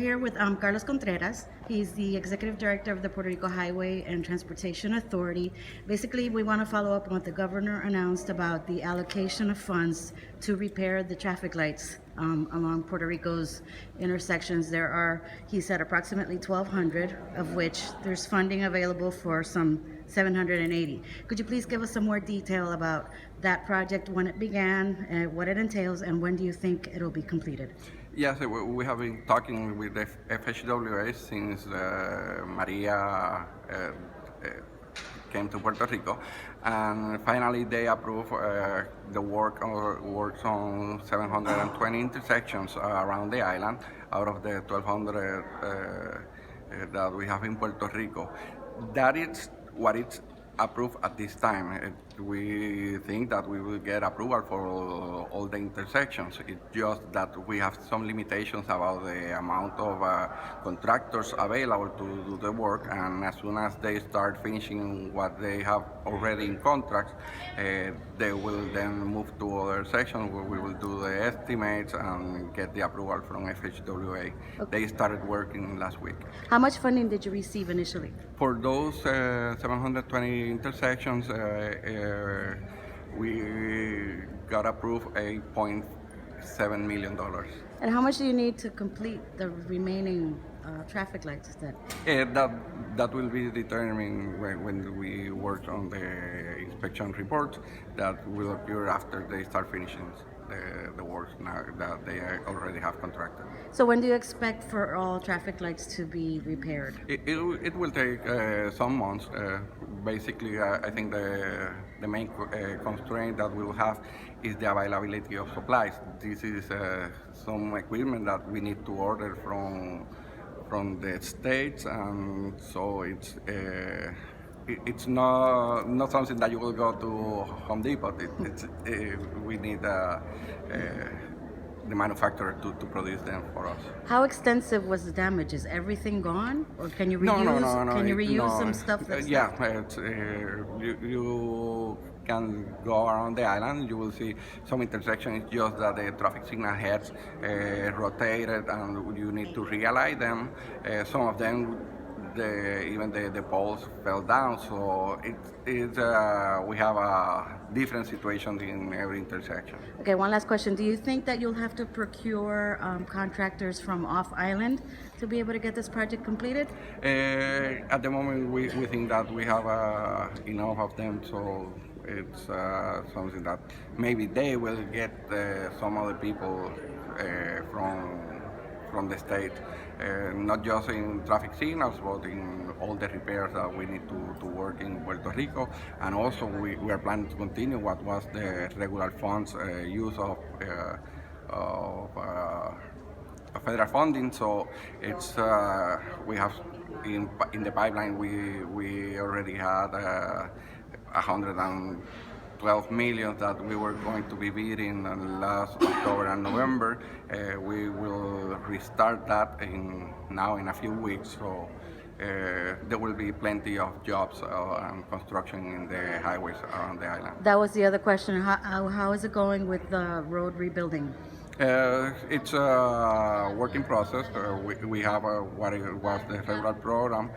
here with Carlos Contreras. He's the Executive Director of the Puerto Rico Highway and Transportation Authority. Basically, we want to follow up on what the governor announced about the allocation of funds to repair the traffic lights along Puerto Rico's intersections. There are, he said, approximately 1,200, of which there's funding available for some 780. Could you please give us some more detail about that project, when it began, what it entails, and when do you think it'll be completed? Yes, we have been talking with the FHWA since Maria came to Puerto Rico, and finally they approved the works on 720 intersections around the island out of the 1,200 that we have in Puerto Rico. That is what it's approved at this time. We think that we will get approval for all the intersections. It's just that we have some limitations about the amount of contractors available to do the work, and as soon as they start finishing what they have already in contracts, they will then move to other sections where we will do the estimates and get the approval from FHWA. Okay. They started working last week. How much funding did you receive initially? For those 720 intersections, we got approved $8.7 million. And how much do you need to complete the remaining traffic lights then? That will be determined when we work on the inspection report that will appear after they start finishing the works now that they already have contracted. So when do you expect for all traffic lights to be repaired? It will take some months. Basically, I think the main constraint that we will have is the availability of supplies. This is some equipment that we need to order from the States, and so it's not something that you will go to Home Depot. We need the manufacturer to produce them for us. How extensive was the damage? Is everything gone, or can you reuse? No. Can you reuse some stuff? Yeah, you can go around the island. You will see some intersections. It's just that the traffic signal heads rotated, and you need to realign them. Some of them, even the poles fell down, so we have different situations in every intersection. Okay, one last question. Do you think that you'll have to procure contractors from off-island to be able to get this project completed? At the moment, we think that we have enough of them, so it's something that maybe they will get some other people from the state, not just in traffic signals, but in all the repairs that we need to work in Puerto Rico. And also we are planning to continue what was the regular funds use of federal funding. So it's we have in the pipeline we already had 112 million that we were going to be bidding last October and November. We will restart that now in a few weeks, so there will be plenty of jobs and construction in the highways around the island. That was the other question. How is it going with the road rebuilding? It's a working process. We have what was the regular program.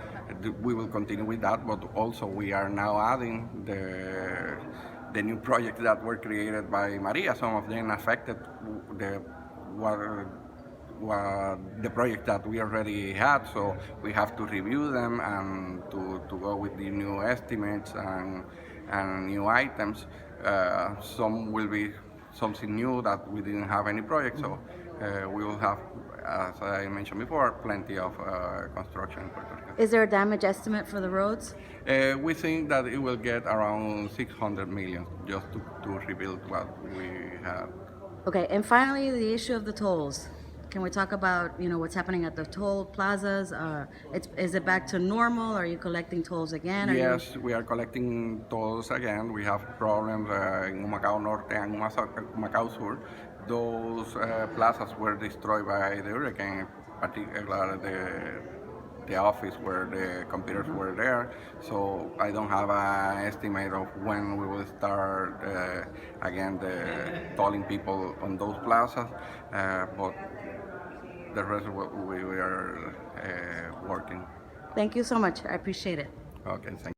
We will continue with that, but also we are now adding the new projects that were created by Maria. Some of them affected the project that we already had, so we have to review them and to go with the new estimates and new items. Some will be something new that we didn't have any project, so we will have, as I mentioned before, plenty of construction in Puerto Rico. Is there a damage estimate for the roads? We think that it will get around 600 million just to rebuild what we had. Okay, and finally, the issue of the tolls. Can we talk about what's happening at the toll plazas? Is it back to normal? Are you collecting tolls again? Yes, we are collecting tolls again. We have problems in Humacao Norte and Humacao Sur. Those plazas were destroyed by the hurricane, particularly the office where the computers were there. So I don't have an estimate of when we will start again tolling people on those plazas, but the rest we are working. Thank you so much. I appreciate it. Okay, thank you.